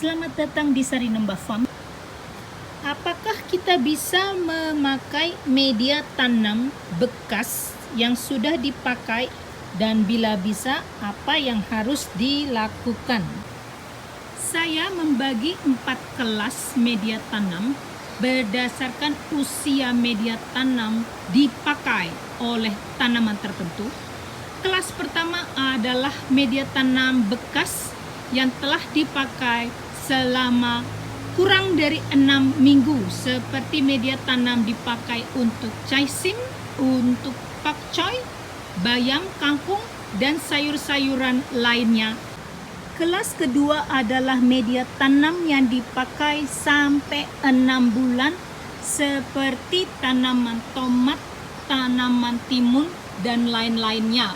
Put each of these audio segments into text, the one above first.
Selamat datang di Sarinembah Farm. Apakah kita bisa memakai media tanam bekas yang sudah dipakai, dan bila bisa, apa yang harus dilakukan? Saya membagi 4 kelas media tanam berdasarkan usia media tanam dipakai oleh tanaman tertentu. Kelas pertama adalah media tanam bekas yang telah dipakai selama kurang dari 6 minggu, seperti media tanam dipakai untuk caisim, untuk pakcoy, bayam, kangkung, dan sayur-sayuran lainnya. Kelas kedua adalah media tanam yang dipakai sampai 6 bulan, seperti tanaman tomat, tanaman timun, dan lain-lainnya.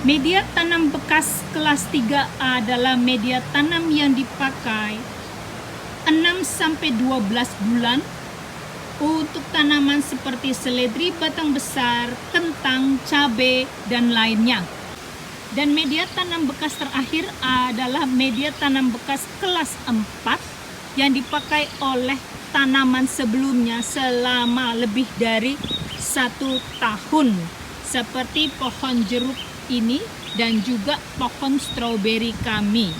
Media tanam bekas kelas 3 adalah media tanam yang dipakai 6-12 bulan untuk tanaman seperti seledri, batang besar, kentang, cabai, dan lainnya. Dan media tanam bekas terakhir adalah media tanam bekas kelas 4 yang dipakai oleh tanaman sebelumnya selama lebih dari 1 tahun, seperti pohon jeruk ini dan juga pohon stroberi kami.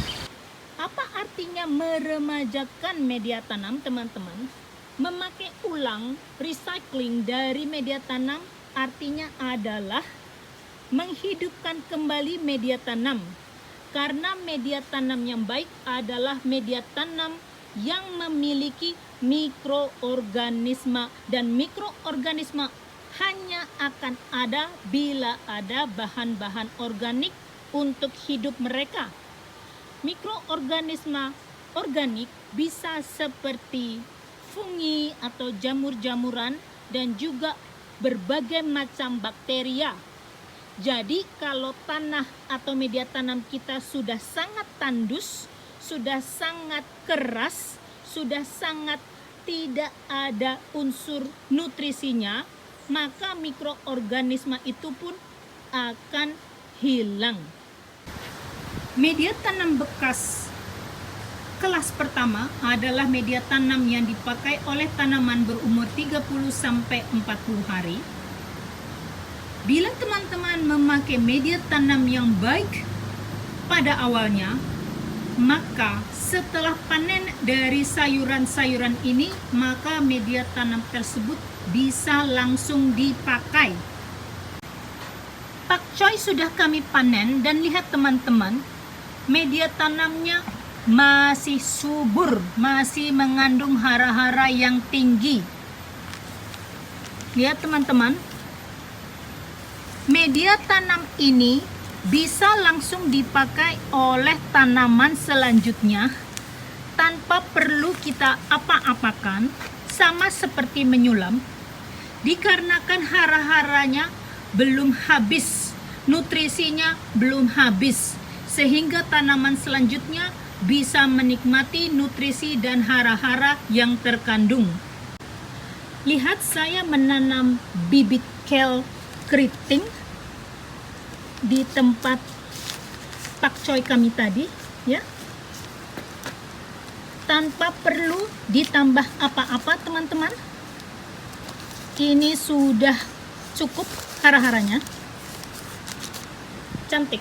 Apa artinya meremajakan media tanam, teman-teman? Memakai ulang, recycling dari media tanam artinya adalah menghidupkan kembali media tanam. Karena media tanam yang baik adalah media tanam yang memiliki mikroorganisme, dan mikroorganisme hanya akan ada bila ada bahan-bahan organik untuk hidup mereka. Mikroorganisme organik bisa seperti fungi atau jamur-jamuran dan juga berbagai macam bakteria. Jadi kalau tanah atau media tanam kita sudah sangat tandus, sudah sangat keras, sudah sangat tidak ada unsur nutrisinya, maka mikroorganisme itu pun akan hilang. Media tanam bekas kelas pertama adalah media tanam yang dipakai oleh tanaman berumur 30-40 hari. Bila teman-teman memakai media tanam yang baik pada awalnya, maka setelah panen dari sayuran-sayuran ini, maka media tanam tersebut bisa langsung dipakai. Pakcoy sudah kami panen, dan lihat teman-teman, media tanamnya masih subur, masih mengandung hara-hara yang tinggi. Lihat teman-teman, media tanam ini bisa langsung dipakai oleh tanaman selanjutnya tanpa perlu kita apa-apakan, sama seperti menyulam, dikarenakan hara-haranya belum habis, nutrisinya belum habis, sehingga tanaman selanjutnya bisa menikmati nutrisi dan hara-hara yang terkandung. Lihat, saya menanam bibit kale keriting di tempat pakcoy kami tadi, ya, tanpa perlu ditambah apa-apa teman-teman. Ini sudah cukup hara-haranya, cantik.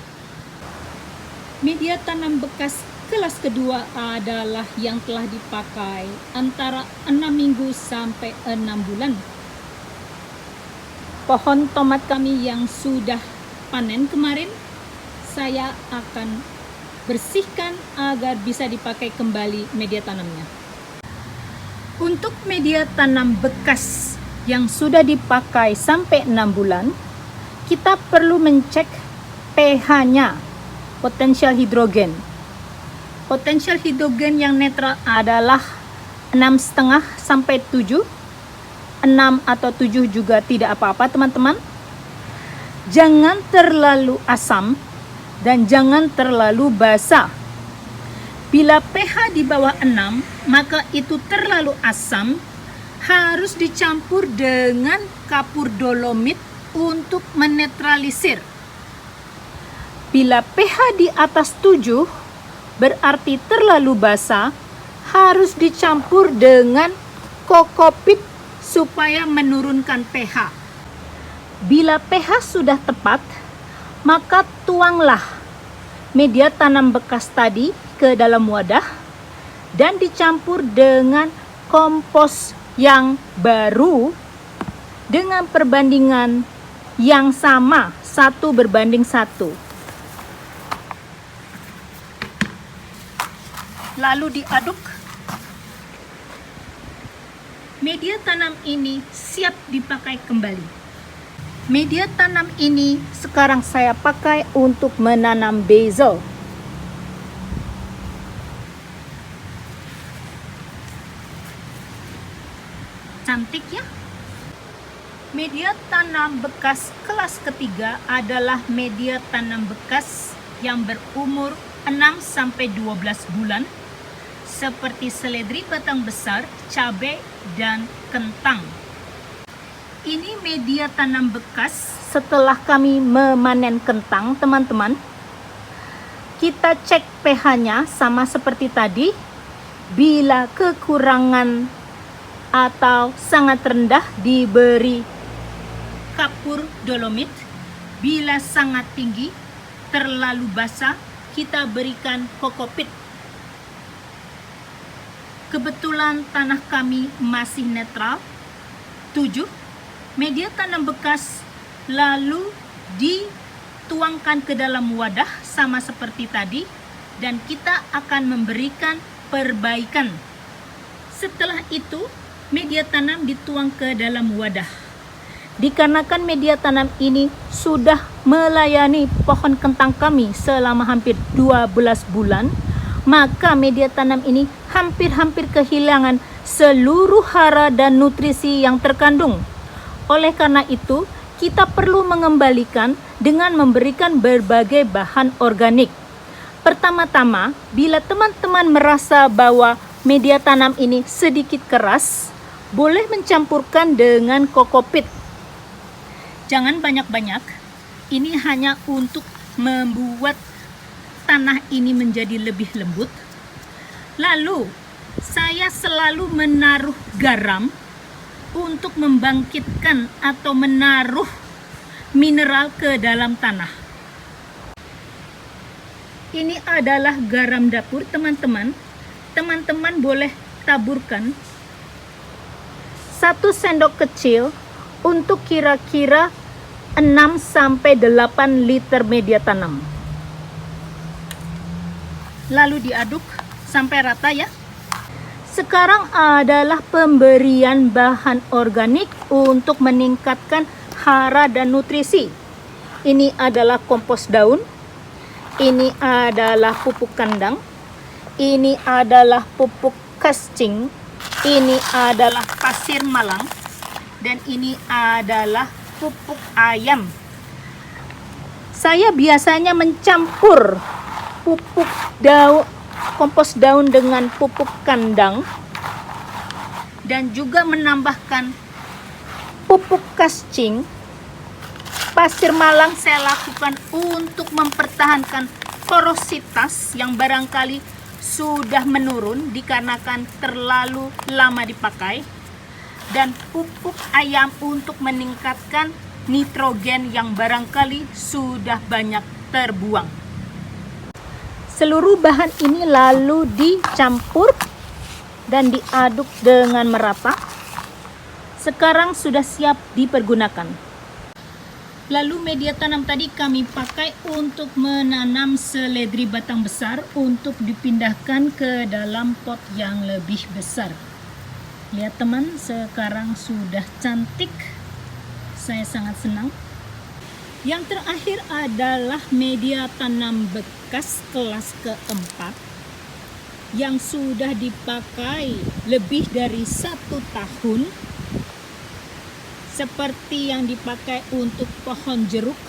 Media tanam bekas kelas kedua adalah yang telah dipakai antara 6 minggu sampai 6 bulan. Pohon tomat kami yang sudah panen kemarin, saya akan bersihkan agar bisa dipakai kembali media tanamnya. Untuk media tanam bekas yang sudah dipakai sampai 6 bulan, kita perlu mencek pH-nya, potensial hidrogen. Potensial hidrogen yang netral adalah 6,5 sampai 7. 6 atau 7 juga tidak apa-apa teman-teman. Jangan terlalu asam dan jangan terlalu basa. Bila pH di bawah 6, maka itu terlalu asam, harus dicampur dengan kapur dolomit untuk menetralisir. Bila pH di atas 7, berarti terlalu basah, harus dicampur dengan kokopit supaya menurunkan pH. Bila pH sudah tepat, maka tuanglah media tanam bekas tadi ke dalam wadah dan dicampur dengan kompos yang baru dengan perbandingan yang sama, 1:1. Lalu diaduk. Media tanam ini siap dipakai kembali. Media tanam ini sekarang saya pakai untuk menanam basil. Cantik ya? Media tanam bekas kelas ketiga adalah media tanam bekas yang berumur 6-12 bulan, seperti seledri batang besar, cabai, dan kentang. Ini media tanam bekas setelah kami memanen kentang, teman-teman. Kita cek pH-nya sama seperti tadi. Bila kekurangan atau sangat rendah, diberi kapur dolomit. Bila sangat tinggi, terlalu basah, kita berikan kokopit. Kebetulan tanah kami masih netral. 7. Media tanam bekas lalu dituangkan ke dalam wadah sama seperti tadi, dan kita akan memberikan perbaikan. Setelah itu, media tanam dituang ke dalam wadah. Dikarenakan media tanam ini sudah melayani pohon kentang kami selama hampir 12 bulan, maka media tanam ini hampir-hampir kehilangan seluruh hara dan nutrisi yang terkandung. Oleh karena itu, kita perlu mengembalikan dengan memberikan berbagai bahan organik. Pertama-tama, bila teman-teman merasa bahwa media tanam ini sedikit keras, boleh mencampurkan dengan kokopit. Jangan banyak-banyak, ini hanya untuk membuat tanah ini menjadi lebih lembut. Lalu, saya selalu menaruh garam untuk membangkitkan atau menaruh mineral ke dalam tanah. Ini adalah garam dapur, teman-teman. Teman-teman boleh taburkan 1 sendok kecil untuk kira-kira 6-8 liter media tanam. Lalu diaduk sampai rata ya. Sekarang adalah pemberian bahan organik untuk meningkatkan hara dan nutrisi. Ini adalah kompos daun, ini adalah pupuk kandang, ini adalah pupuk kascing, ini adalah pasir malang, dan ini adalah pupuk ayam. Saya biasanya mencampur pupuk daun, kompos daun dengan pupuk kandang, dan juga menambahkan pupuk kascing. Pasir malang saya lakukan untuk mempertahankan porositas yang barangkali sudah menurun dikarenakan terlalu lama dipakai, dan pupuk ayam untuk meningkatkan nitrogen yang barangkali sudah banyak terbuang. Seluruh bahan ini lalu dicampur dan diaduk dengan merata. Sekarang sudah siap dipergunakan. Lalu media tanam tadi kami pakai untuk menanam seledri batang besar untuk dipindahkan ke dalam pot yang lebih besar. Lihat teman, sekarang sudah cantik. Saya sangat senang. Yang terakhir adalah media tanam bekas kelas keempat yang sudah dipakai lebih dari 1 tahun, seperti yang dipakai untuk pohon jeruk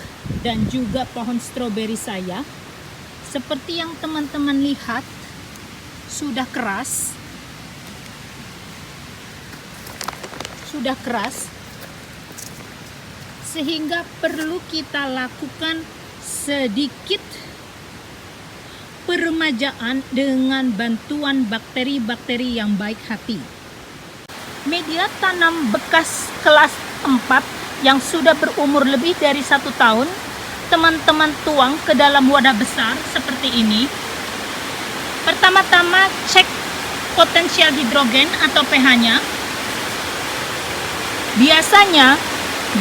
dan juga pohon stroberi saya. Seperti yang teman-teman lihat, sudah keras, sehingga perlu kita lakukan sedikit peremajaan dengan bantuan bakteri-bakteri yang baik hati. Media tanam bekas kelas 4 yang sudah berumur lebih dari 1 tahun, teman-teman tuang ke dalam wadah besar seperti ini. Pertama-tama cek potensial hidrogen atau pH-nya. Biasanya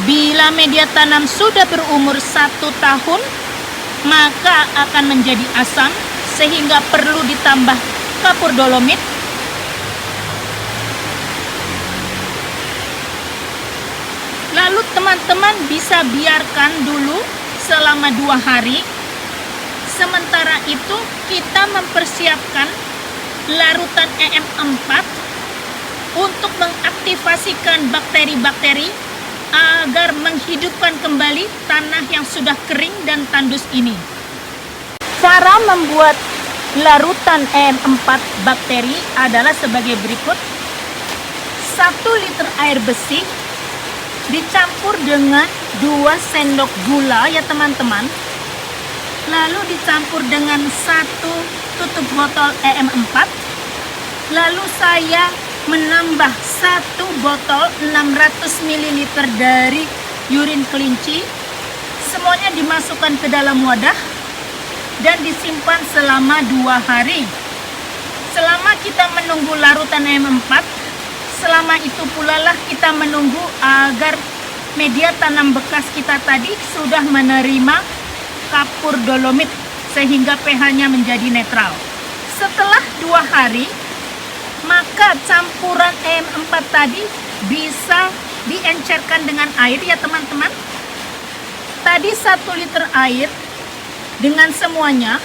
bila media tanam sudah berumur 1 tahun, maka akan menjadi asam sehingga perlu ditambah kapur dolomit. Lalu teman-teman bisa biarkan dulu selama 2 hari. Sementara itu kita mempersiapkan larutan EM4 untuk mengaktifasikan bakteri-bakteri agar menghidupkan kembali tanah yang sudah kering dan tandus ini. Cara membuat larutan EM4 bakteri adalah sebagai berikut. 1 liter air bersih dicampur dengan 2 sendok gula ya teman-teman. Lalu dicampur dengan 1 tutup botol EM4. Lalu saya menambah 1 botol 600 ml dari urin kelinci. Semuanya dimasukkan ke dalam wadah dan disimpan selama 2 hari. Selama kita menunggu larutan EM4, selama itu pula lah kita menunggu agar media tanam bekas kita tadi sudah menerima kapur dolomit sehingga pH-nya menjadi netral. Setelah 2 hari, maka campuran EM4 tadi bisa diencerkan dengan air ya teman-teman. Tadi 1 liter air dengan semuanya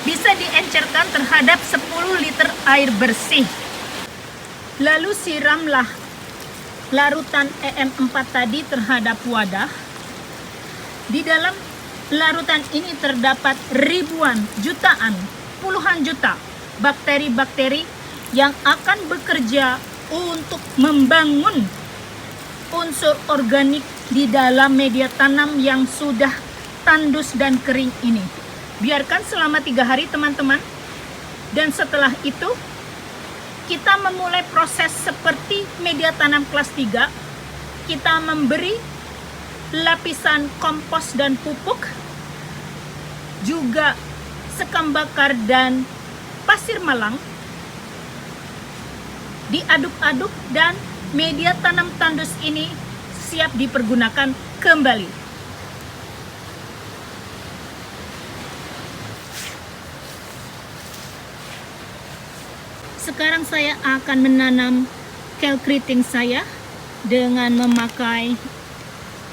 bisa diencerkan terhadap 10 liter air bersih. Lalu siramlah larutan EM4 tadi terhadap wadah. Di dalam larutan ini terdapat ribuan, jutaan, puluhan juta bakteri-bakteri yang akan bekerja untuk membangun unsur organik di dalam media tanam yang sudah tandus dan kering ini. Biarkan selama 3 hari teman-teman, dan setelah itu kita memulai proses seperti media tanam kelas 3. Kita memberi lapisan kompos dan pupuk, juga sekam bakar dan pasir malang. Diaduk-aduk dan media tanam tandus ini siap dipergunakan kembali. Sekarang saya akan menanam kale keriting saya dengan memakai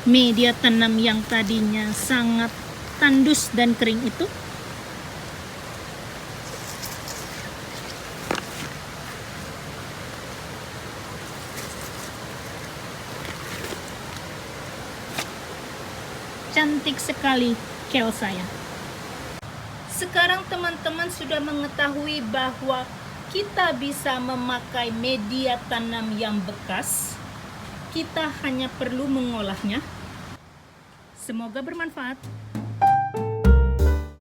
media tanam yang tadinya sangat tandus dan kering itu. Cantik sekali kale saya. Sekarang teman-teman sudah mengetahui bahwa kita bisa memakai media tanam yang bekas. Kita hanya perlu mengolahnya. Semoga bermanfaat.